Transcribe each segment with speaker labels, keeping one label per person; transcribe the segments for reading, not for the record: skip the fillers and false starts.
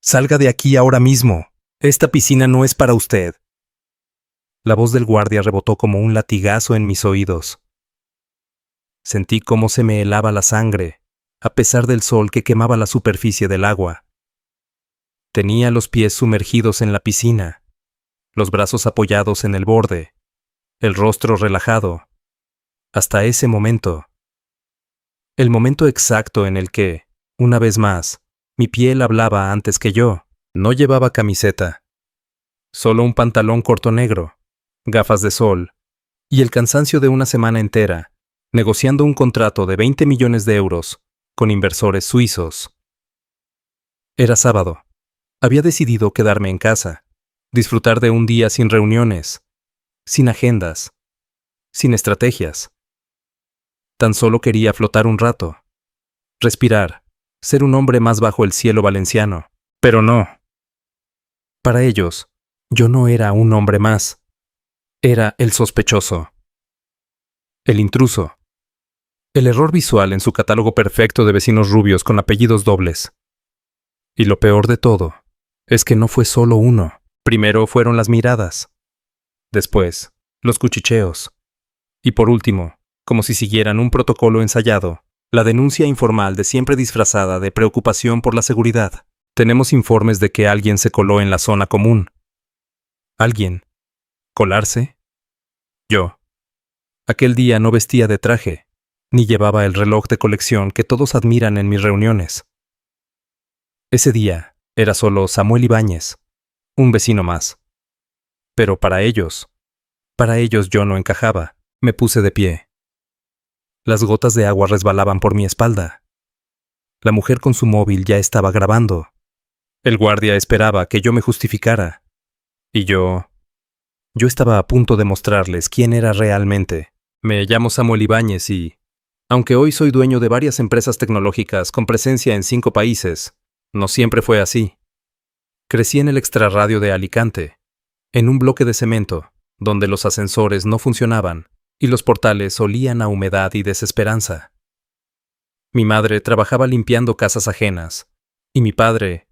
Speaker 1: Salga de aquí ahora mismo. Esta piscina no es para usted. La voz del guardia rebotó como un latigazo en mis oídos. Sentí cómo se me helaba la sangre, a pesar del sol que quemaba la superficie del agua. Tenía los pies sumergidos en la piscina, los brazos apoyados en el borde, el rostro relajado. Hasta ese momento. El momento exacto en el que, una vez más, mi piel hablaba antes que yo. No llevaba camiseta. Solo un pantalón corto negro, gafas de sol, y el cansancio de una semana entera, negociando un contrato de 20 millones de euros con inversores suizos. Era sábado. Había decidido quedarme en casa, disfrutar de un día sin reuniones, sin agendas, sin estrategias. Tan solo quería flotar un rato, respirar, ser un hombre más bajo el cielo valenciano. Pero no. Para ellos, yo no era un hombre más. Era el sospechoso. El intruso. El error visual en su catálogo perfecto de vecinos rubios con apellidos dobles. Y lo peor de todo es que no fue solo uno. Primero fueron las miradas. Después, los cuchicheos. Y por último, como si siguieran un protocolo ensayado, la denuncia informal de siempre disfrazada de preocupación por la seguridad. Tenemos informes de que alguien se coló en la zona común. ¿Alguien? ¿Colarse? Yo. Aquel día no vestía de traje, ni llevaba el reloj de colección que todos admiran en mis reuniones. Ese día era solo Samuel Ibáñez, un vecino más. Pero para ellos yo no encajaba. Me puse de pie. Las gotas de agua resbalaban por mi espalda. La mujer con su móvil ya estaba grabando. El guardia esperaba que yo me justificara. Y yo estaba a punto de mostrarles quién era realmente. Me llamo Samuel Ibáñez y, aunque hoy soy dueño de varias empresas tecnológicas con presencia en 5 países, no siempre fue así. Crecí en el extrarradio de Alicante, en un bloque de cemento, donde los ascensores no funcionaban y los portales olían a humedad y desesperanza. Mi madre trabajaba limpiando casas ajenas, y mi padre,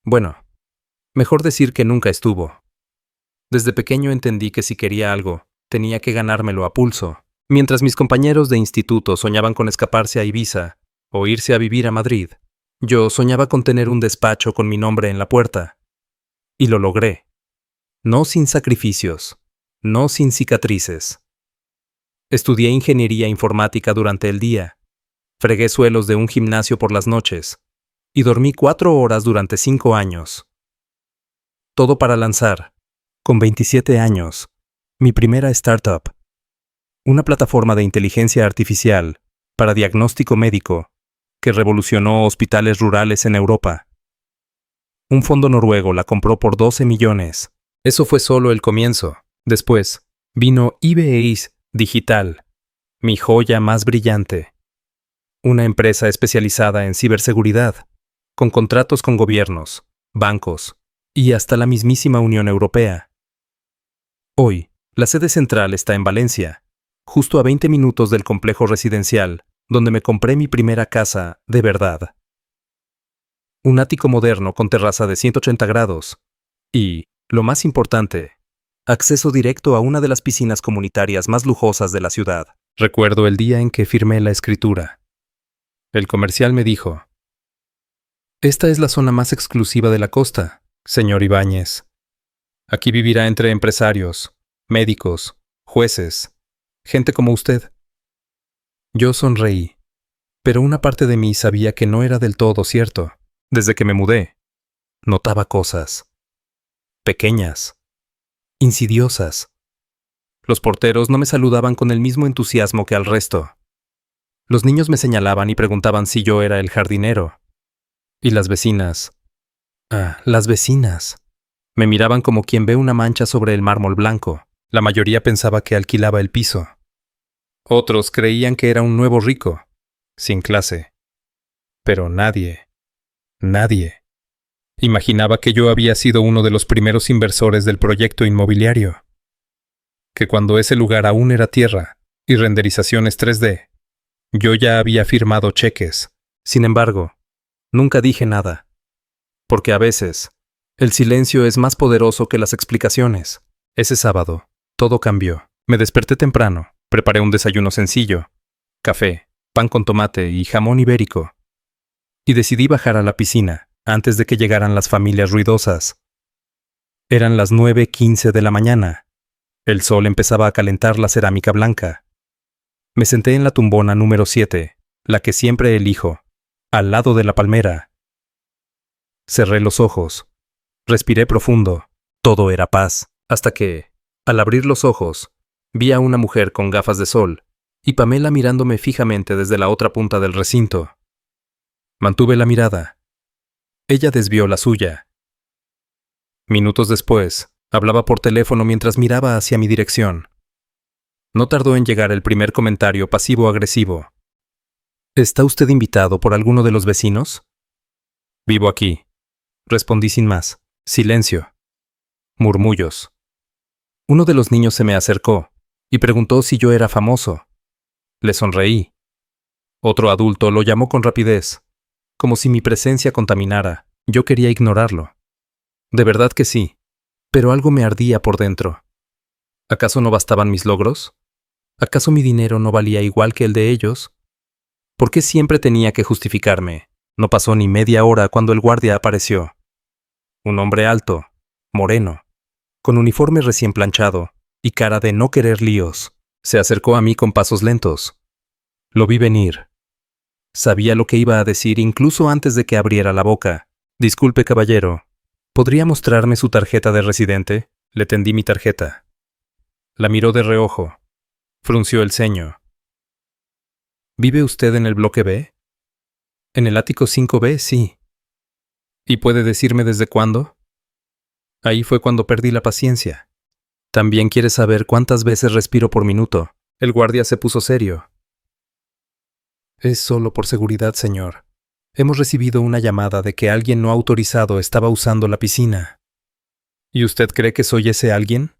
Speaker 1: bueno, mejor decir que nunca estuvo. Desde pequeño entendí que si quería algo, tenía que ganármelo a pulso. Mientras mis compañeros de instituto soñaban con escaparse a Ibiza o irse a vivir a Madrid, yo soñaba con tener un despacho con mi nombre en la puerta. Y lo logré. No sin sacrificios, no sin cicatrices. Estudié ingeniería informática durante el día, fregué suelos de un gimnasio por las noches y dormí 4 horas durante 5 años. Todo para lanzar, con 27 años, mi primera startup. Una plataforma de inteligencia artificial para diagnóstico médico que revolucionó hospitales rurales en Europa. Un fondo noruego la compró por 12 millones. Eso fue solo el comienzo. Después, vino eBay Digital, mi joya más brillante. Una empresa especializada en ciberseguridad, con contratos con gobiernos, bancos y hasta la mismísima Unión Europea. Hoy, la sede central está en Valencia, justo a 20 minutos del complejo residencial, donde me compré mi primera casa de verdad. Un ático moderno con terraza de 180 grados y, lo más importante, acceso directo a una de las piscinas comunitarias más lujosas de la ciudad. Recuerdo el día en que firmé la escritura. El comercial me dijo: «Esta es la zona más exclusiva de la costa, señor Ibáñez. Aquí vivirá entre empresarios, médicos, jueces, gente como usted». Yo sonreí, pero una parte de mí sabía que no era del todo cierto. Desde que me mudé, notaba cosas. Pequeñas. Insidiosas. Los porteros no me saludaban con el mismo entusiasmo que al resto. Los niños me señalaban y preguntaban si yo era el jardinero. Y las vecinas. Las vecinas. Me miraban como quien ve una mancha sobre el mármol blanco. La mayoría pensaba que alquilaba el piso. Otros creían que era un nuevo rico, sin clase. Pero nadie imaginaba que yo había sido uno de los primeros inversores del proyecto inmobiliario. Que cuando ese lugar aún era tierra y renderizaciones 3D, yo ya había firmado cheques. Sin embargo, nunca dije nada. Porque a veces, el silencio es más poderoso que las explicaciones. Ese sábado, todo cambió. Me desperté temprano, preparé un desayuno sencillo, café, pan con tomate y jamón ibérico. Y decidí bajar a la piscina antes de que llegaran las familias ruidosas. Eran las 9:15 de la mañana. El sol empezaba a calentar la cerámica blanca. Me senté en la tumbona número 7, la que siempre elijo, al lado de la palmera. Cerré los ojos. Respiré profundo. Todo era paz. Hasta que, al abrir los ojos, vi a una mujer con gafas de sol y Pamela mirándome fijamente desde la otra punta del recinto. Mantuve la mirada. Ella desvió la suya. Minutos después, hablaba por teléfono mientras miraba hacia mi dirección. No tardó en llegar el primer comentario pasivo-agresivo. ¿Está usted invitado por alguno de los vecinos? Vivo aquí. Respondí sin más. Silencio. Murmullos. Uno de los niños se me acercó y preguntó si yo era famoso. Le sonreí. Otro adulto lo llamó con rapidez, como si mi presencia contaminara. Yo quería ignorarlo. De verdad que sí, pero algo me ardía por dentro. ¿Acaso no bastaban mis logros? ¿Acaso mi dinero no valía igual que el de ellos? ¿Por qué siempre tenía que justificarme? No pasó ni media hora cuando el guardia apareció. Un hombre alto, moreno, con uniforme recién planchado y cara de no querer líos, se acercó a mí con pasos lentos. Lo vi venir. Sabía lo que iba a decir incluso antes de que abriera la boca. Disculpe, caballero, ¿podría mostrarme su tarjeta de residente? Le tendí mi tarjeta. La miró de reojo. Frunció el ceño. ¿Vive usted en el bloque B? En el ático 5B, sí. ¿Y puede decirme desde cuándo? Ahí fue cuando perdí la paciencia. ¿También quiere saber cuántas veces respiro por minuto? El guardia se puso serio. Es solo por seguridad, señor. Hemos recibido una llamada de que alguien no autorizado estaba usando la piscina. ¿Y usted cree que soy ese alguien?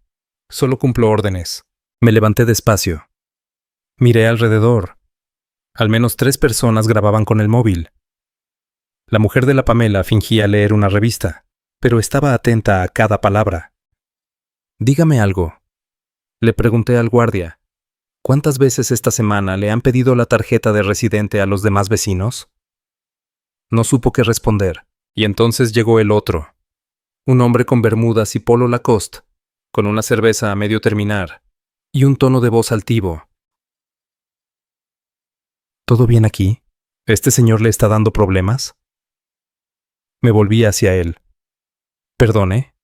Speaker 1: Solo cumplo órdenes. Me levanté despacio. Miré alrededor. Al menos 3 personas grababan con el móvil. La mujer de la Pamela fingía leer una revista, pero estaba atenta a cada palabra. Dígame algo. Le pregunté al guardia. ¿Cuántas veces esta semana le han pedido la tarjeta de residente a los demás vecinos? No supo qué responder, y entonces llegó el otro. Un hombre con bermudas y polo Lacoste, con una cerveza a medio terminar, y un tono de voz altivo. ¿Todo bien aquí? ¿Este señor le está dando problemas? Me volví hacia él. ¿Perdone?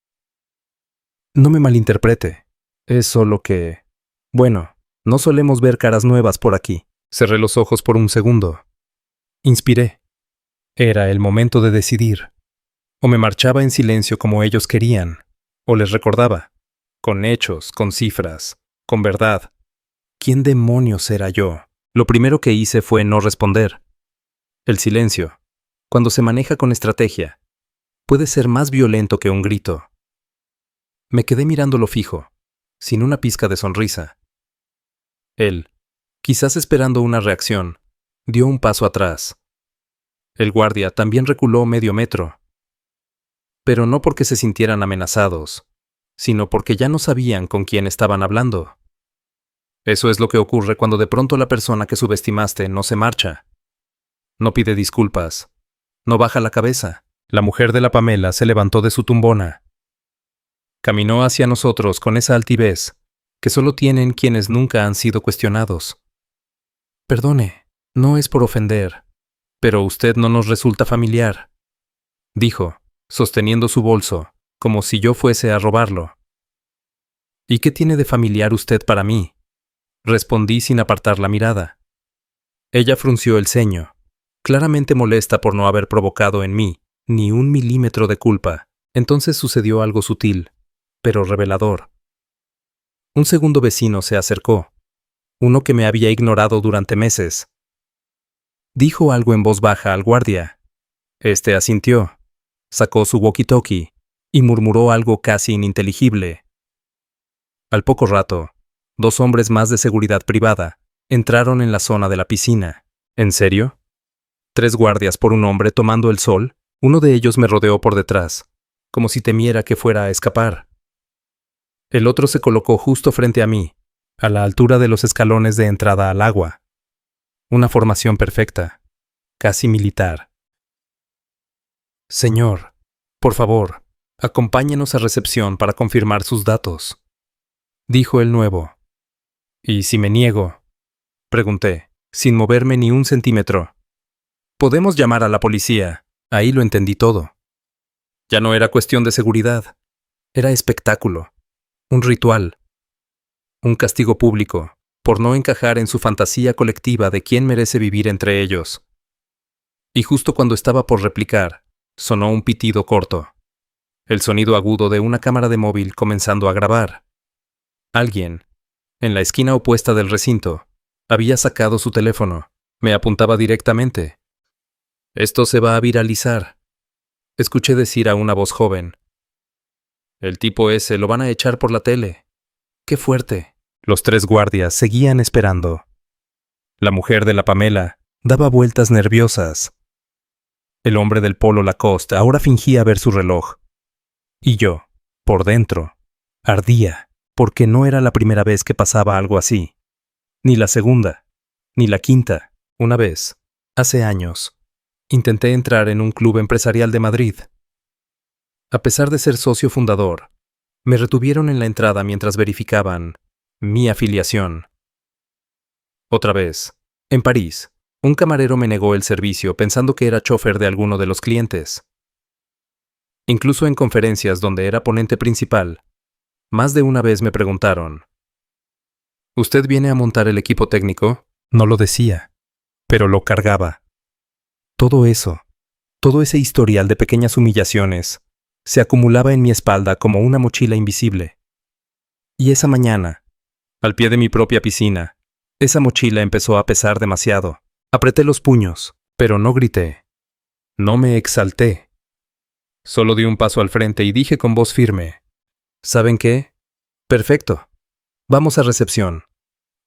Speaker 1: No me malinterprete. Es solo que... Bueno, no solemos ver caras nuevas por aquí. Cerré los ojos por un segundo. Inspiré. Era el momento de decidir. O me marchaba en silencio como ellos querían, o les recordaba, con hechos, con cifras, con verdad. ¿Quién demonios era yo? Lo primero que hice fue no responder. El silencio, cuando se maneja con estrategia, puede ser más violento que un grito. Me quedé mirándolo fijo, sin una pizca de sonrisa. Él, quizás esperando una reacción, dio un paso atrás. El guardia también reculó medio metro. Pero no porque se sintieran amenazados, sino porque ya no sabían con quién estaban hablando. Eso es lo que ocurre cuando de pronto la persona que subestimaste no se marcha. No pide disculpas. No baja la cabeza. La mujer de la Pamela se levantó de su tumbona. Caminó hacia nosotros con esa altivez que solo tienen quienes nunca han sido cuestionados. Perdone, no es por ofender, pero usted no nos resulta familiar, dijo, sosteniendo su bolso, como si yo fuese a robarlo. ¿Y qué tiene de familiar usted para mí? Respondí sin apartar la mirada. Ella frunció el ceño, claramente molesta por no haber provocado en mí ni un milímetro de culpa. Entonces sucedió algo sutil, pero revelador. Un segundo vecino se acercó, uno que me había ignorado durante meses. Dijo algo en voz baja al guardia. Este asintió, sacó su walkie-talkie y murmuró algo casi ininteligible. Al poco rato, 2 hombres más de seguridad privada entraron en la zona de la piscina. ¿En serio? 3 guardias por un hombre tomando el sol, Uno de ellos me rodeó por detrás, como si temiera que fuera a escapar. El otro se colocó justo frente a mí, a la altura de los escalones de entrada al agua. Una formación perfecta, casi militar. Señor, por favor, acompáñenos a recepción para confirmar sus datos, dijo el nuevo. ¿Y si me niego? Pregunté, sin moverme ni un centímetro. Podemos llamar a la policía. Ahí lo entendí todo. Ya no era cuestión de seguridad. Era espectáculo. Un ritual. Un castigo público, por no encajar en su fantasía colectiva de quién merece vivir entre ellos. Y justo cuando estaba por replicar, sonó un pitido corto. El sonido agudo de una cámara de móvil comenzando a grabar. Alguien, en la esquina opuesta del recinto, había sacado su teléfono. Me apuntaba directamente. Esto se va a viralizar, escuché decir a una voz joven. El tipo ese lo van a echar por la tele. ¡Qué fuerte! Los 3 guardias seguían esperando. La mujer de la Pamela daba vueltas nerviosas. El hombre del polo Lacoste ahora fingía ver su reloj. Y yo, por dentro, ardía, porque no era la primera vez que pasaba algo así. Ni la segunda, ni la quinta. Una vez, hace años, intenté entrar en un club empresarial de Madrid. A pesar de ser socio fundador, me retuvieron en la entrada mientras verificaban mi afiliación. Otra vez, en París, un camarero me negó el servicio pensando que era chofer de alguno de los clientes. Incluso en conferencias donde era ponente principal, más de una vez me preguntaron, ¿usted viene a montar el equipo técnico? No lo decía, pero lo cargaba. Todo eso, todo ese historial de pequeñas humillaciones, se acumulaba en mi espalda como una mochila invisible. Y esa mañana, al pie de mi propia piscina, esa mochila empezó a pesar demasiado. Apreté los puños, pero no grité. No me exalté. Solo di un paso al frente y dije con voz firme, ¿saben qué? Perfecto. Vamos a recepción.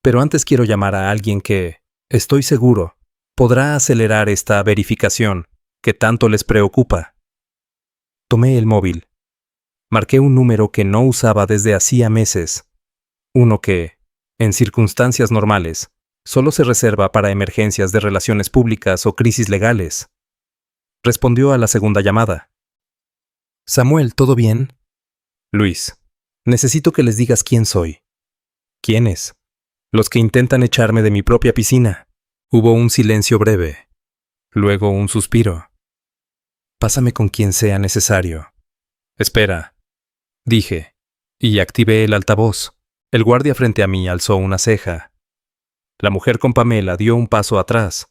Speaker 1: Pero antes quiero llamar a alguien que, estoy seguro, podrá acelerar esta verificación que tanto les preocupa. Tomé el móvil. Marqué un número que no usaba desde hacía meses. Uno que, en circunstancias normales, solo se reserva para emergencias de relaciones públicas o crisis legales. Respondió a la segunda llamada. Samuel, ¿todo bien? Luis, necesito que les digas quién soy. ¿Quiénes? Los que intentan echarme de mi propia piscina. Hubo un silencio breve. Luego un suspiro. Pásame con quien sea necesario. Espera, dije, y activé el altavoz. El guardia frente a mí alzó una ceja. La mujer con Pamela dio un paso atrás.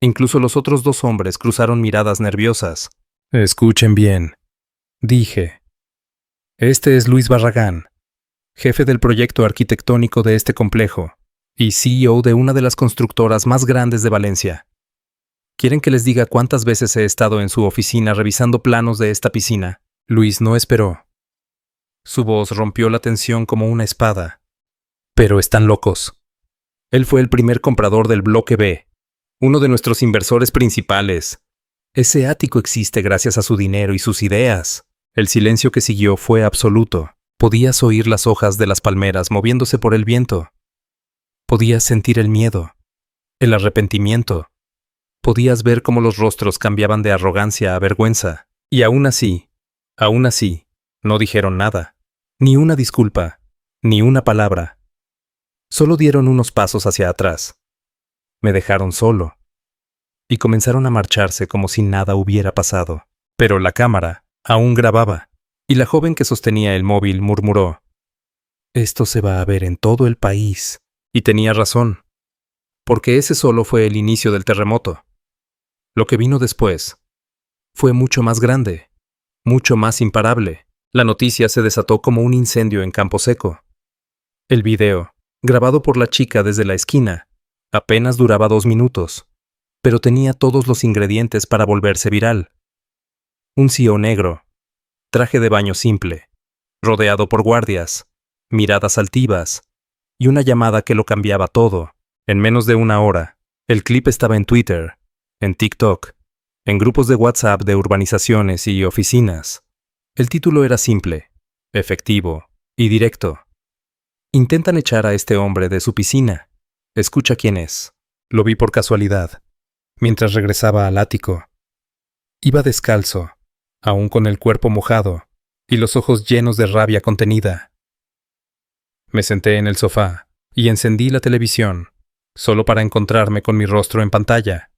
Speaker 1: Incluso los otros 2 hombres cruzaron miradas nerviosas. Escuchen bien, dije. Este es Luis Barragán, jefe del proyecto arquitectónico de este complejo y CEO de una de las constructoras más grandes de Valencia. ¿Quieren que les diga cuántas veces he estado en su oficina revisando planos de esta piscina? Luis no esperó. Su voz rompió la tensión como una espada. Pero están locos. Él fue el primer comprador del Bloque B, uno de nuestros inversores principales. Ese ático existe gracias a su dinero y sus ideas. El silencio que siguió fue absoluto. Podías oír las hojas de las palmeras moviéndose por el viento. Podías sentir el miedo, el arrepentimiento. Podías ver cómo los rostros cambiaban de arrogancia a vergüenza. Y aún así, no dijeron nada. Ni una disculpa, ni una palabra. Solo dieron unos pasos hacia atrás. Me dejaron solo. Y comenzaron a marcharse como si nada hubiera pasado. Pero la cámara aún grababa. Y la joven que sostenía el móvil murmuró, «Esto se va a ver en todo el país». Y tenía razón. Porque ese solo fue el inicio del terremoto. Lo que vino después fue mucho más grande, mucho más imparable. La noticia se desató como un incendio en campo seco. El video, grabado por la chica desde la esquina, apenas duraba 2 minutos, pero tenía todos los ingredientes para volverse viral. Un CEO negro, traje de baño simple, rodeado por guardias, miradas altivas, y una llamada que lo cambiaba todo. En menos de 1 hora, el clip estaba en Twitter, en TikTok, en grupos de WhatsApp de urbanizaciones y oficinas. El título era simple, efectivo y directo. Intentan echar a este hombre de su piscina. Escucha quién es. Lo vi por casualidad, mientras regresaba al ático. Iba descalzo, aún con el cuerpo mojado y los ojos llenos de rabia contenida. Me senté en el sofá y encendí la televisión, solo para encontrarme con mi rostro en pantalla.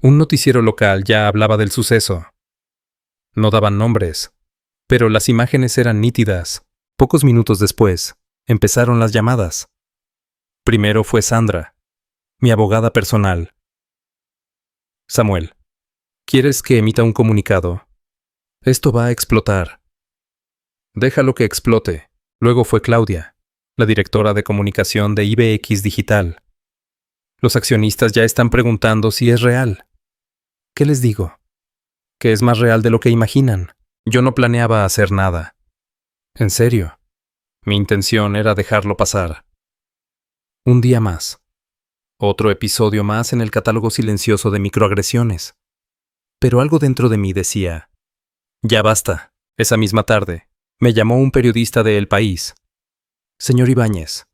Speaker 1: Un noticiero local ya hablaba del suceso. No daban nombres, pero las imágenes eran nítidas. Pocos minutos después, empezaron las llamadas. Primero fue Sandra, mi abogada personal. Samuel, ¿quieres que emita un comunicado? Esto va a explotar. Déjalo que explote. Luego fue Claudia, la directora de comunicación de IBX Digital. Los accionistas ya están preguntando si es real. ¿Qué les digo? Que es más real de lo que imaginan. Yo no planeaba hacer nada. En serio. Mi intención era dejarlo pasar. Un día más. Otro episodio más en el catálogo silencioso de microagresiones. Pero algo dentro de mí decía, ya basta. Esa misma tarde, me llamó un periodista de El País. Señor Ibáñez,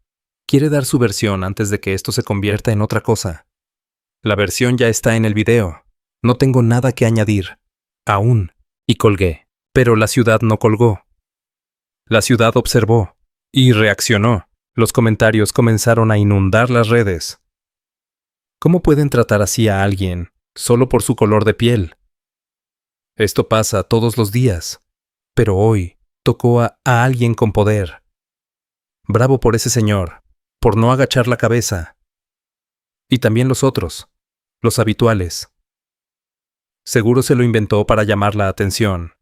Speaker 1: ¿quiere dar su versión antes de que esto se convierta en otra cosa? La versión ya está en el video. No tengo nada que añadir. Aún. Y colgué. Pero la ciudad no colgó. La ciudad observó. Y reaccionó. Los comentarios comenzaron a inundar las redes. ¿Cómo pueden tratar así a alguien, solo por su color de piel? Esto pasa todos los días. Pero hoy tocó a alguien con poder. Bravo por ese señor, por no agachar la cabeza. Y también los otros, los habituales. Seguro se lo inventó para llamar la atención.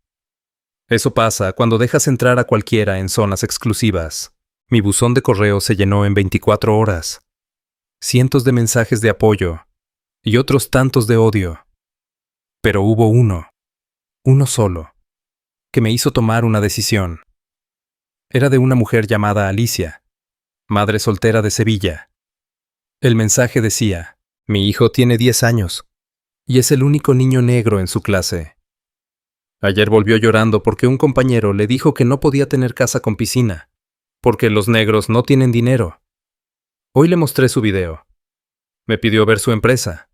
Speaker 1: Eso pasa cuando dejas entrar a cualquiera en zonas exclusivas. Mi buzón de correo se llenó en 24 horas. Cientos de mensajes de apoyo y otros tantos de odio. Pero hubo uno solo, que me hizo tomar una decisión. Era de una mujer llamada Alicia, madre soltera de Sevilla. El mensaje decía, mi hijo tiene 10 años y es el único niño negro en su clase. Ayer volvió llorando porque un compañero le dijo que no podía tener casa con piscina, porque los negros no tienen dinero. Hoy le mostré su video. Me pidió ver su empresa.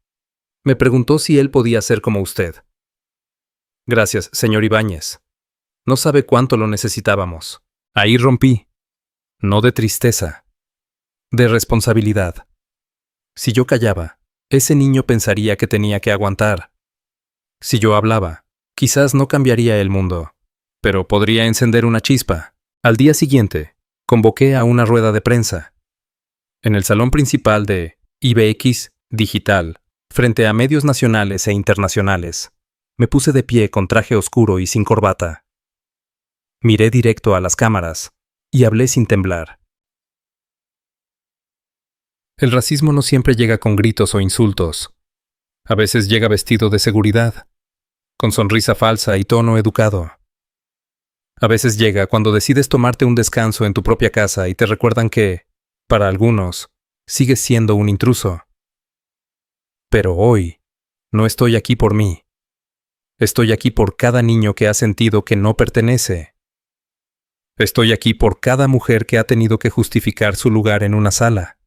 Speaker 1: Me preguntó si él podía ser como usted. Gracias, señor Ibáñez. No sabe cuánto lo necesitábamos. Ahí rompí. No de tristeza. De responsabilidad. Si yo callaba, ese niño pensaría que tenía que aguantar. Si yo hablaba, quizás no cambiaría el mundo, pero podría encender una chispa. Al día siguiente, convoqué a una rueda de prensa. En el salón principal de IBX Digital, frente a medios nacionales e internacionales, me puse de pie con traje oscuro y sin corbata. Miré directo a las cámaras y hablé sin temblar. El racismo no siempre llega con gritos o insultos. A veces llega vestido de seguridad, con sonrisa falsa y tono educado. A veces llega cuando decides tomarte un descanso en tu propia casa y te recuerdan que, para algunos, sigues siendo un intruso. Pero hoy, no estoy aquí por mí. Estoy aquí por cada niño que ha sentido que no pertenece. Estoy aquí por cada mujer que ha tenido que justificar su lugar en una sala.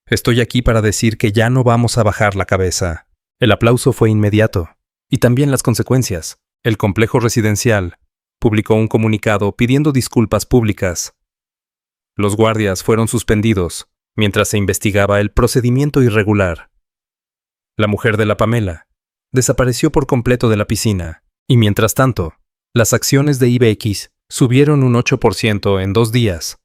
Speaker 1: Estoy aquí para decir que ya no vamos a bajar la cabeza. El aplauso fue inmediato. Y también las consecuencias. El complejo residencial publicó un comunicado pidiendo disculpas públicas. Los guardias fueron suspendidos mientras se investigaba el procedimiento irregular. La mujer de la Pamela desapareció por completo de la piscina. Y mientras tanto, las acciones de IBX subieron un 8% en 2 días.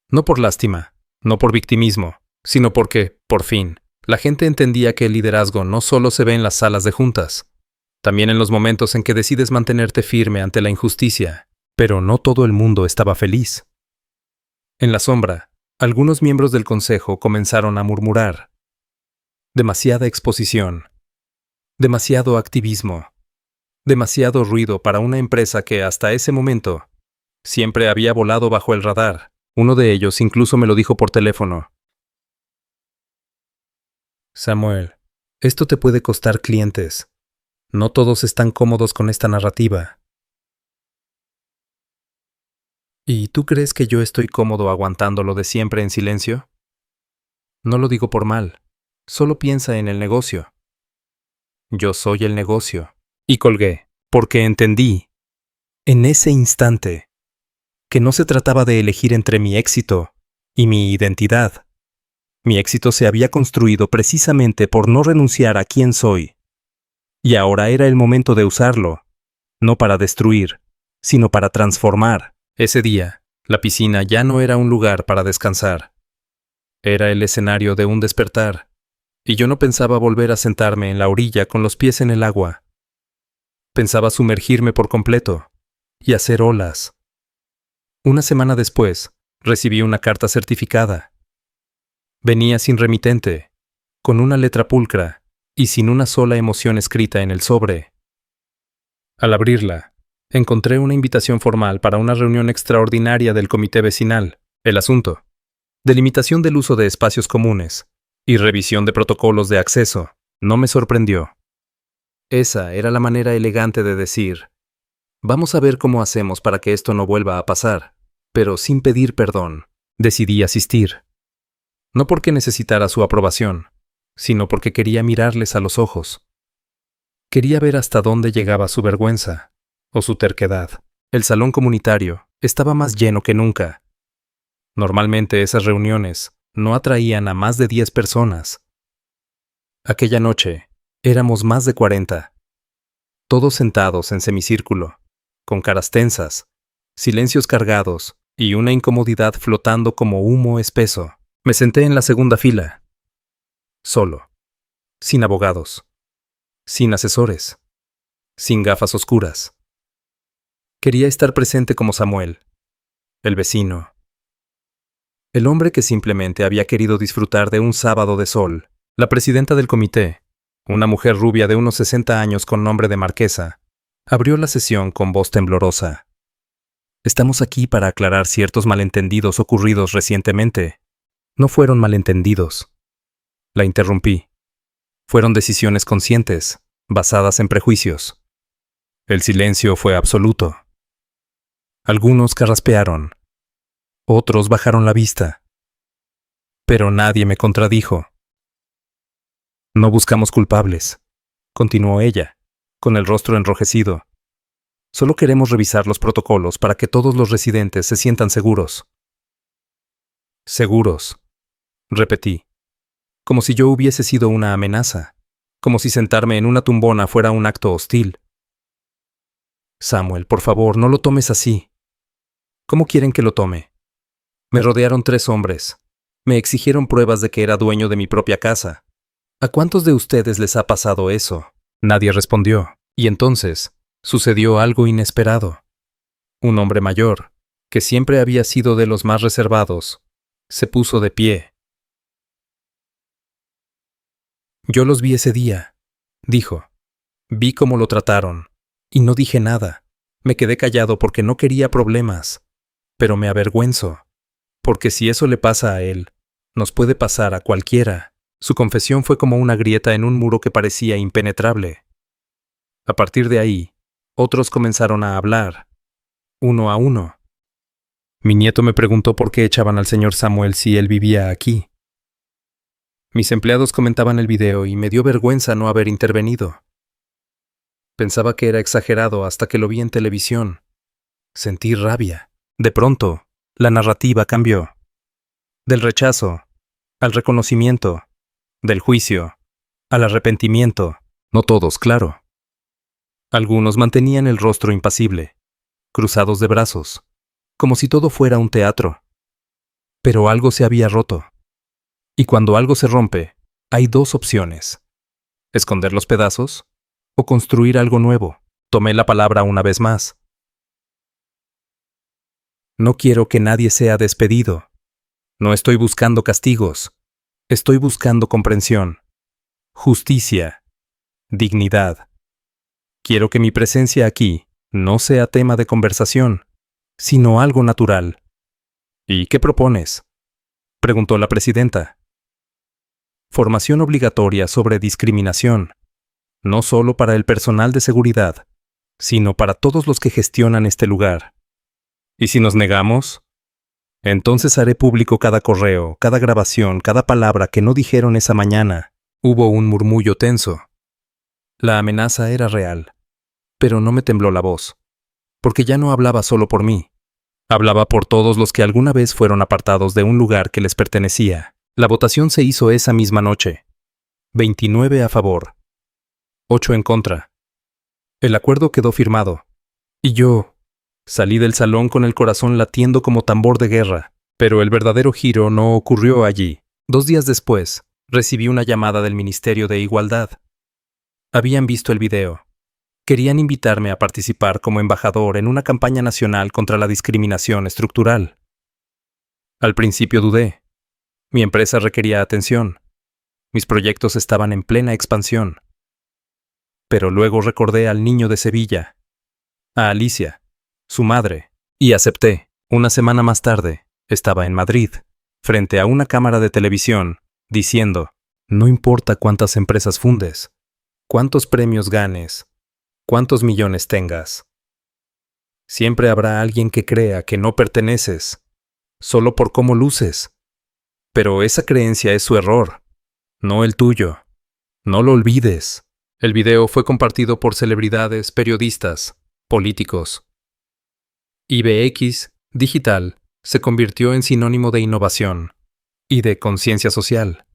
Speaker 1: No por lástima, no por victimismo, sino porque, por fin, la gente entendía que el liderazgo no solo se ve en las salas de juntas, también en los momentos en que decides mantenerte firme ante la injusticia. Pero no todo el mundo estaba feliz. En la sombra, algunos miembros del consejo comenzaron a murmurar. Demasiada exposición. Demasiado activismo. Demasiado ruido para una empresa que hasta ese momento siempre había volado bajo el radar. Uno de ellos incluso me lo dijo por teléfono. Samuel, esto te puede costar clientes. No todos están cómodos con esta narrativa. ¿Y tú crees que yo estoy cómodo aguantando lo de siempre en silencio? No lo digo por mal, solo piensa en el negocio. Yo soy el negocio. Y colgué, porque entendí, en ese instante, que no se trataba de elegir entre mi éxito y mi identidad. Mi éxito se había construido precisamente por no renunciar a quién soy. Y ahora era el momento de usarlo, no para destruir, sino para transformar. Ese día, la piscina ya no era un lugar para descansar. Era el escenario de un despertar, y yo no pensaba volver a sentarme en la orilla con los pies en el agua. Pensaba sumergirme por completo y hacer olas. Una semana después, recibí una carta certificada. Venía sin remitente, con una letra pulcra y sin una sola emoción escrita en el sobre. Al abrirla, encontré una invitación formal para una reunión extraordinaria del comité vecinal. El asunto: delimitación del uso de espacios comunes y revisión de protocolos de acceso. No me sorprendió. Esa era la manera elegante de decir: vamos a ver cómo hacemos para que esto no vuelva a pasar. Pero sin pedir perdón, decidí asistir. No porque necesitara su aprobación, sino porque quería mirarles a los ojos. Quería ver hasta dónde llegaba su vergüenza o su terquedad. El salón comunitario estaba más lleno que nunca. Normalmente esas reuniones no atraían a más de 10 personas. Aquella noche éramos más de 40, todos sentados en semicírculo, con caras tensas, silencios cargados y una incomodidad flotando como humo espeso. Me senté en la segunda fila, solo, sin abogados, sin asesores, sin gafas oscuras. Quería estar presente como Samuel, el vecino, el hombre que simplemente había querido disfrutar de un sábado de sol. La presidenta del comité, una mujer rubia de unos 60 años con nombre de marquesa, abrió la sesión con voz temblorosa. Estamos aquí para aclarar ciertos malentendidos ocurridos recientemente. No fueron malentendidos. La interrumpí. Fueron decisiones conscientes, basadas en prejuicios. El silencio fue absoluto. Algunos carraspearon. Otros bajaron la vista. Pero nadie me contradijo. No buscamos culpables, continuó ella, con el rostro enrojecido. Solo queremos revisar los protocolos para que todos los residentes se sientan seguros. Seguros, repetí, como si yo hubiese sido una amenaza, como si sentarme en una tumbona fuera un acto hostil. Samuel, por favor, no lo tomes así. ¿Cómo quieren que lo tome? Me rodearon 3 hombres. Me exigieron pruebas de que era dueño de mi propia casa. ¿A cuántos de ustedes les ha pasado eso? Nadie respondió, y entonces sucedió algo inesperado. Un hombre mayor, que siempre había sido de los más reservados, se puso de pie. Yo los vi ese día, dijo. Vi cómo lo trataron, y no dije nada. Me quedé callado porque no quería problemas, pero me avergüenzo, porque si eso le pasa a él, nos puede pasar a cualquiera. Su confesión fue como una grieta en un muro que parecía impenetrable. A partir de ahí, otros comenzaron a hablar, uno a uno. Mi nieto me preguntó por qué echaban al señor Samuel si él vivía aquí. Mis empleados comentaban el video y me dio vergüenza no haber intervenido. Pensaba que era exagerado hasta que lo vi en televisión. Sentí rabia. De pronto, la narrativa cambió. Del rechazo al reconocimiento, del juicio al arrepentimiento. No todos, claro. Algunos mantenían el rostro impasible, cruzados de brazos, como si todo fuera un teatro. Pero algo se había roto. Y cuando algo se rompe, hay 2 opciones: esconder los pedazos o construir algo nuevo. Tomé la palabra una vez más. No quiero que nadie sea despedido. No estoy buscando castigos. Estoy buscando comprensión, justicia, dignidad. Quiero que mi presencia aquí no sea tema de conversación, sino algo natural. ¿Y qué propones?, preguntó la presidenta. Formación obligatoria sobre discriminación. no solo para el personal de seguridad, sino para todos los que gestionan este lugar. ¿Y si nos negamos? Entonces haré público cada correo, cada grabación, cada palabra que no dijeron esa mañana. Hubo un murmullo tenso. La amenaza era real, pero no me tembló la voz, porque ya no hablaba solo por mí. Hablaba por todos los que alguna vez fueron apartados de un lugar que les pertenecía. La votación se hizo esa misma noche. 29 a favor, 8 en contra. El acuerdo quedó firmado. Y yo salí del salón con el corazón latiendo como tambor de guerra. Pero el verdadero giro no ocurrió allí. 2 días después, recibí una llamada del Ministerio de Igualdad. Habían visto el video. Querían invitarme a participar como embajador en una campaña nacional contra la discriminación estructural. Al principio dudé. Mi empresa requería atención. Mis proyectos estaban en plena expansión. Pero luego recordé al niño de Sevilla, a Alicia, su madre, y acepté. Una semana más tarde, estaba en Madrid, frente a una cámara de televisión, diciendo, no importa cuántas empresas fundes, cuántos premios ganes, cuántos millones tengas. Siempre habrá alguien que crea que no perteneces, solo por cómo luces. Pero esa creencia es su error, no el tuyo. No lo olvides. El video fue compartido por celebridades, periodistas, políticos. IBX Digital se convirtió en sinónimo de innovación y de conciencia social.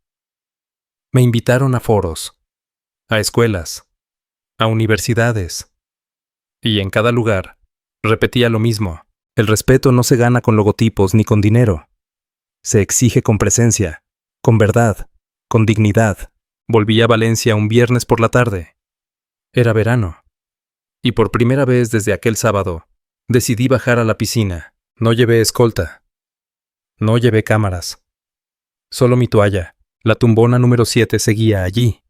Speaker 1: Me invitaron a foros, a escuelas, a universidades. Y en cada lugar, repetía lo mismo. El respeto no se gana con logotipos ni con dinero. Se exige con presencia, con verdad, con dignidad. Volví a Valencia un viernes por la tarde. Era verano. Y por primera vez desde aquel sábado, decidí bajar a la piscina. No llevé escolta. No llevé cámaras. Solo mi toalla. La tumbona número 7 seguía allí.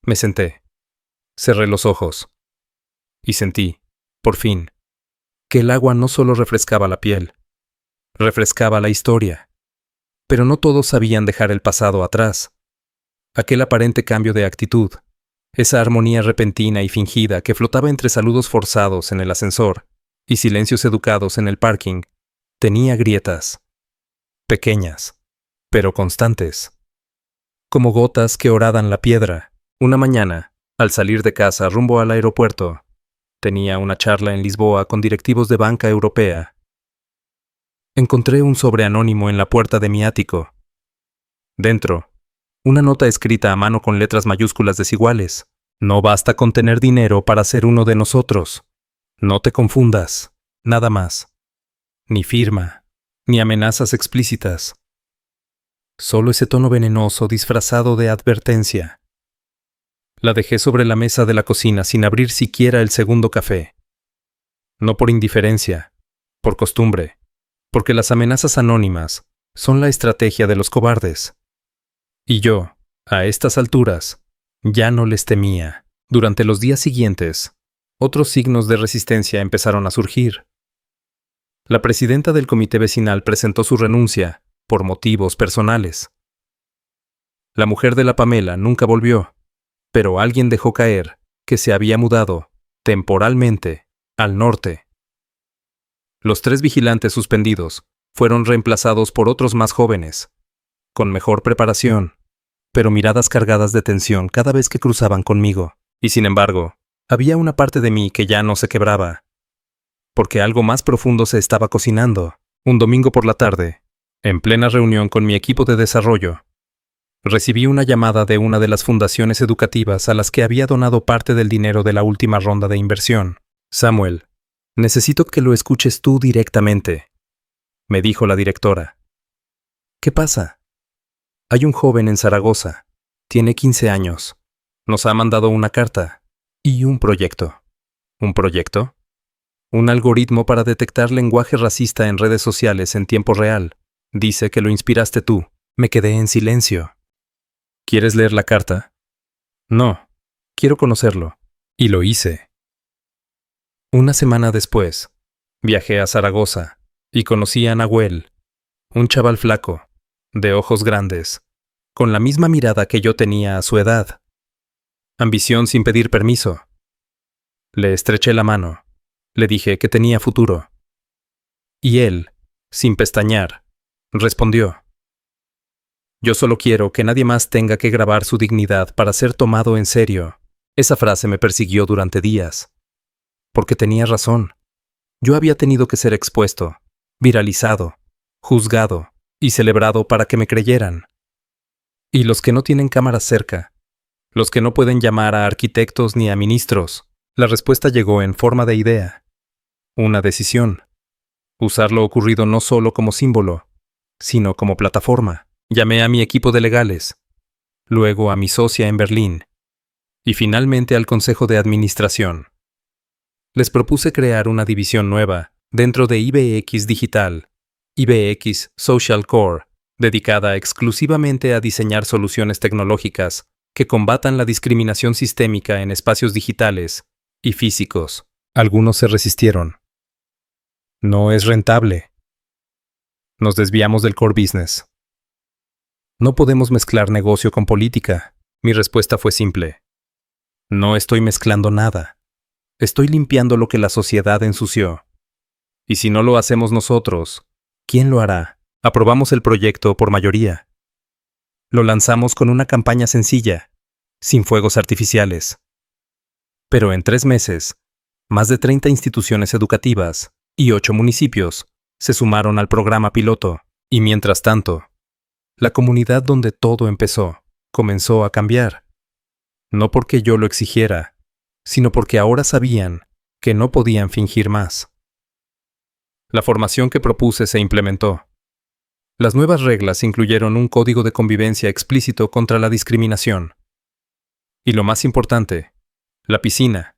Speaker 1: Me senté. Cerré los ojos. Y sentí, por fin, que el agua no solo refrescaba la piel, refrescaba la historia. Pero no todos sabían dejar el pasado atrás. Aquel aparente cambio de actitud, esa armonía repentina y fingida que flotaba entre saludos forzados en el ascensor y silencios educados en el parking, tenía grietas. Pequeñas, pero constantes. Como gotas que horadan la piedra. Una mañana, al salir de casa rumbo al aeropuerto, tenía una charla en Lisboa con directivos de banca europea. Encontré un sobre anónimo en la puerta de mi ático. Dentro, una nota escrita a mano con letras mayúsculas desiguales. No basta con tener dinero para ser uno de nosotros. No te confundas, nada más. Ni firma, ni amenazas explícitas. Solo ese tono venenoso disfrazado de advertencia. La dejé sobre la mesa de la cocina sin abrir siquiera el segundo café. No por indiferencia, por costumbre, porque las amenazas anónimas son la estrategia de los cobardes. Y yo, a estas alturas, ya no les temía. Durante los días siguientes, otros signos de resistencia empezaron a surgir. La presidenta del comité vecinal presentó su renuncia por motivos personales. La mujer de la Pamela nunca volvió, pero alguien dejó caer que se había mudado, temporalmente, al norte. Los 3 vigilantes suspendidos fueron reemplazados por otros más jóvenes, con mejor preparación, pero miradas cargadas de tensión cada vez que cruzaban conmigo. Y sin embargo, había una parte de mí que ya no se quebraba, porque algo más profundo se estaba cocinando. Un domingo por la tarde, en plena reunión con mi equipo de desarrollo, recibí una llamada de una de las fundaciones educativas a las que había donado parte del dinero de la última ronda de inversión. Samuel, necesito que lo escuches tú directamente, me dijo la directora. ¿Qué pasa? Hay un joven en Zaragoza. Tiene 15 años. Nos ha mandado una carta y un proyecto. ¿Un proyecto? Un algoritmo para detectar lenguaje racista en redes sociales en tiempo real. Dice que lo inspiraste tú. Me quedé en silencio. ¿Quieres leer la carta? No. Quiero conocerlo. Y lo hice. Una semana después, viajé a Zaragoza y conocí a Nahuel, un chaval flaco, de ojos grandes, con la misma mirada que yo tenía a su edad. Ambición sin pedir permiso. Le estreché la mano. Le dije que tenía futuro. Y él, sin pestañear, respondió: yo solo quiero que nadie más tenga que grabar su dignidad para ser tomado en serio. Esa frase me persiguió durante días. Porque tenía razón. Yo había tenido que ser expuesto, viralizado, juzgado y celebrado para que me creyeran. Y los que no tienen cámaras cerca, los que no pueden llamar a arquitectos ni a ministros, la respuesta llegó en forma de idea. Una decisión. Usar lo ocurrido no solo como símbolo, sino como plataforma. Llamé a mi equipo de legales, luego a mi socia en Berlín, y finalmente al Consejo de Administración. Les propuse crear una división nueva dentro de IBX Digital, IBX Social Core, dedicada exclusivamente a diseñar soluciones tecnológicas que combatan la discriminación sistémica en espacios digitales y físicos. Algunos se resistieron. No es rentable. Nos desviamos del core business. No podemos mezclar negocio con política. Mi respuesta fue simple. No estoy mezclando nada. Estoy limpiando lo que la sociedad ensució. Y si no lo hacemos nosotros, ¿quién lo hará? Aprobamos el proyecto por mayoría. Lo lanzamos con una campaña sencilla, sin fuegos artificiales. Pero en 3 meses, más de 30 instituciones educativas y 8 municipios se sumaron al programa piloto. Y mientras tanto, la comunidad donde todo empezó comenzó a cambiar. No porque yo lo exigiera, sino porque ahora sabían que no podían fingir más. La formación que propuse se implementó. Las nuevas reglas incluyeron un código de convivencia explícito contra la discriminación. Y lo más importante, la piscina,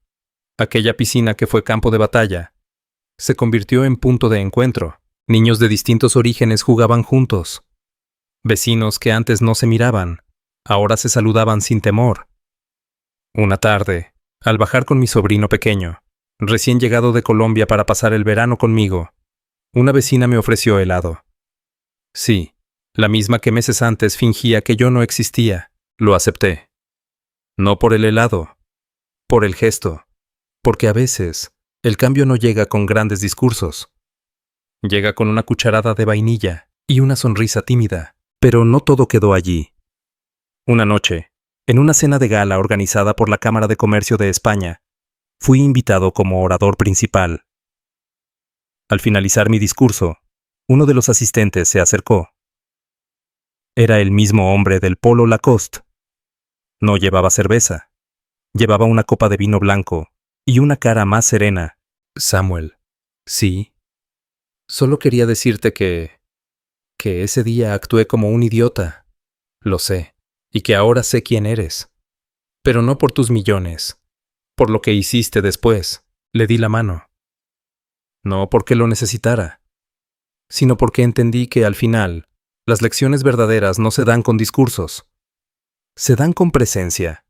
Speaker 1: aquella piscina que fue campo de batalla, se convirtió en punto de encuentro. Niños de distintos orígenes jugaban juntos. Vecinos que antes no se miraban, ahora se saludaban sin temor. Una tarde, al bajar con mi sobrino pequeño, recién llegado de Colombia para pasar el verano conmigo, una vecina me ofreció helado. Sí, la misma que meses antes fingía que yo no existía. Lo acepté. No por el helado, por el gesto, porque a veces el cambio no llega con grandes discursos. Llega con una cucharada de vainilla y una sonrisa tímida. Pero no todo quedó allí. Una noche, en una cena de gala organizada por la Cámara de Comercio de España, fui invitado como orador principal. Al finalizar mi discurso, uno de los asistentes se acercó. Era el mismo hombre del polo Lacoste. No llevaba cerveza. Llevaba una copa de vino blanco y una cara más serena. Samuel. Sí. Solo quería decirte que ese día actué como un idiota. Lo sé, y que ahora sé quién eres. Pero no por tus millones, por lo que hiciste después. Le di la mano. No porque lo necesitara, sino porque entendí que al final, las lecciones verdaderas no se dan con discursos. Se dan con presencia,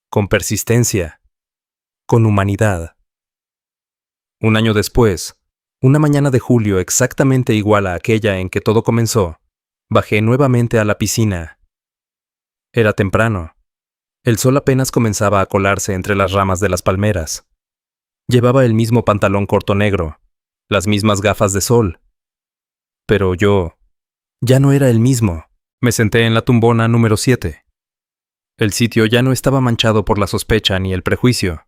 Speaker 1: con persistencia, con humanidad. Un año después, una mañana de julio exactamente igual a aquella en que todo comenzó, bajé nuevamente a la piscina. Era temprano. El sol apenas comenzaba a colarse entre las ramas de las palmeras. Llevaba el mismo pantalón corto negro, las mismas gafas de sol. Pero yo ya no era el mismo. Me senté en la tumbona número 7. El sitio ya no estaba manchado por la sospecha ni el prejuicio.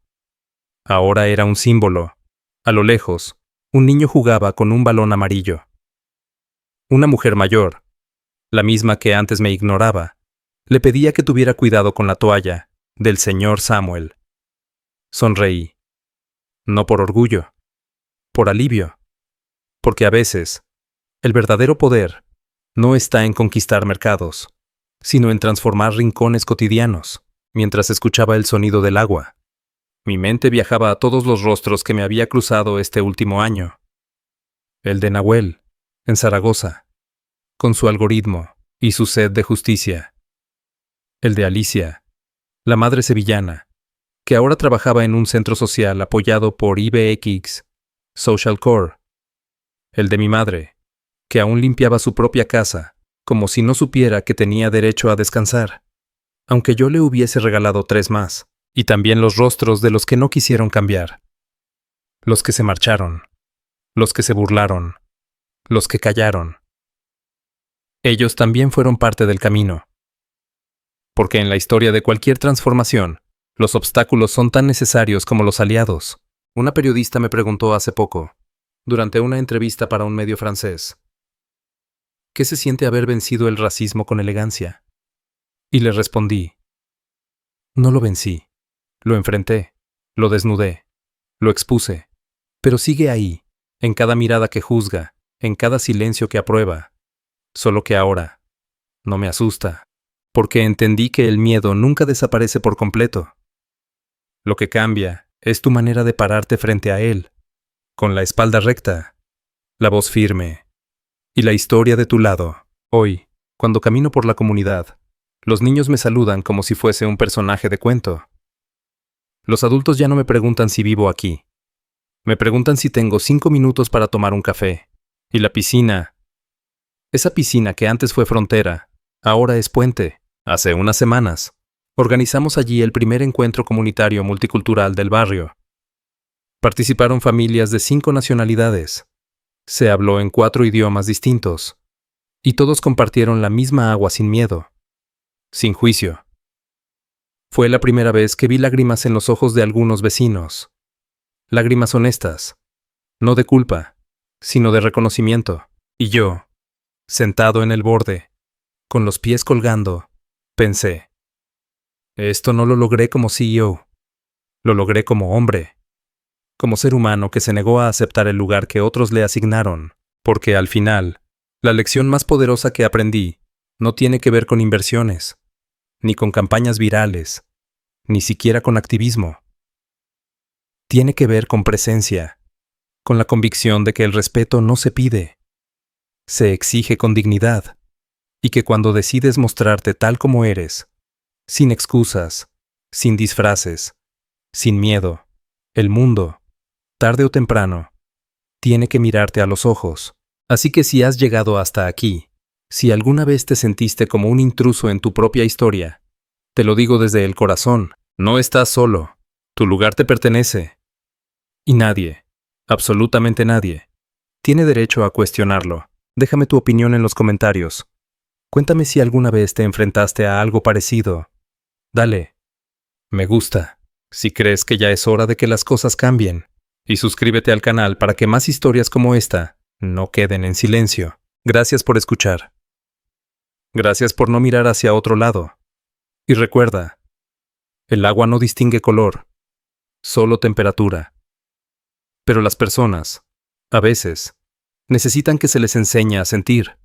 Speaker 1: Ahora era un símbolo. A lo lejos, un niño jugaba con un balón amarillo. Una mujer mayor, la misma que antes me ignoraba, le pedía que tuviera cuidado con la toalla del señor Samuel. Sonreí. No por orgullo, por alivio. Porque a veces, el verdadero poder no está en conquistar mercados, sino en transformar rincones cotidianos. Mientras escuchaba el sonido del agua, mi mente viajaba a todos los rostros que me había cruzado este último año. El de Nahuel, en Zaragoza, con su algoritmo y su sed de justicia. El de Alicia, la madre sevillana, que ahora trabajaba en un centro social apoyado por IBX Social Core. El de mi madre, que aún limpiaba su propia casa, como si no supiera que tenía derecho a descansar. aunque yo le hubiese regalado 3 más, y también los rostros de los que no quisieron cambiar, los que se marcharon, los que se burlaron, los que callaron. Ellos también fueron parte del camino. Porque en la historia de cualquier transformación, los obstáculos son tan necesarios como los aliados. Una periodista me preguntó hace poco, durante una entrevista para un medio francés, ¿qué se siente haber vencido el racismo con elegancia? Y le respondí, no lo vencí, lo enfrenté, lo desnudé, lo expuse, pero sigue ahí, en cada mirada que juzga, en cada silencio que aprueba, solo que ahora no me asusta, porque entendí que el miedo nunca desaparece por completo. Lo que cambia es tu manera de pararte frente a él, con la espalda recta, la voz firme, y la historia de tu lado. Hoy, cuando camino por la comunidad, los niños me saludan como si fuese un personaje de cuento. Los adultos ya no me preguntan si vivo aquí. Me preguntan si tengo 5 minutos para tomar un café. Y la piscina, esa piscina que antes fue frontera, ahora es puente. Hace unas semanas, organizamos allí el primer encuentro comunitario multicultural del barrio. Participaron familias de 5 nacionalidades. Se habló en 4 idiomas distintos. Y todos compartieron la misma agua sin miedo, sin juicio. Fue la primera vez que vi lágrimas en los ojos de algunos vecinos. Lágrimas honestas, no de culpa, sino de reconocimiento. Y yo, sentado en el borde, con los pies colgando, pensé, esto no lo logré como CEO, lo logré como hombre, como ser humano que se negó a aceptar el lugar que otros le asignaron, porque al final, la lección más poderosa que aprendí no tiene que ver con inversiones, ni con campañas virales, ni siquiera con activismo. Tiene que ver con presencia, con la convicción de que el respeto no se pide, se exige con dignidad, y que cuando decides mostrarte tal como eres, sin excusas, sin disfraces, sin miedo, el mundo, tarde o temprano, tiene que mirarte a los ojos. Así que si has llegado hasta aquí, si alguna vez te sentiste como un intruso en tu propia historia, te lo digo desde el corazón, no estás solo, tu lugar te pertenece. Y nadie, absolutamente nadie, tiene derecho a cuestionarlo. Déjame tu opinión en los comentarios. Cuéntame si alguna vez te enfrentaste a algo parecido. Dale me gusta si crees que ya es hora de que las cosas cambien. Y suscríbete al canal para que más historias como esta no queden en silencio. Gracias por escuchar. Gracias por no mirar hacia otro lado. Y recuerda, el agua no distingue color, solo temperatura. Pero las personas, a veces, necesitan que se les enseñe a sentir.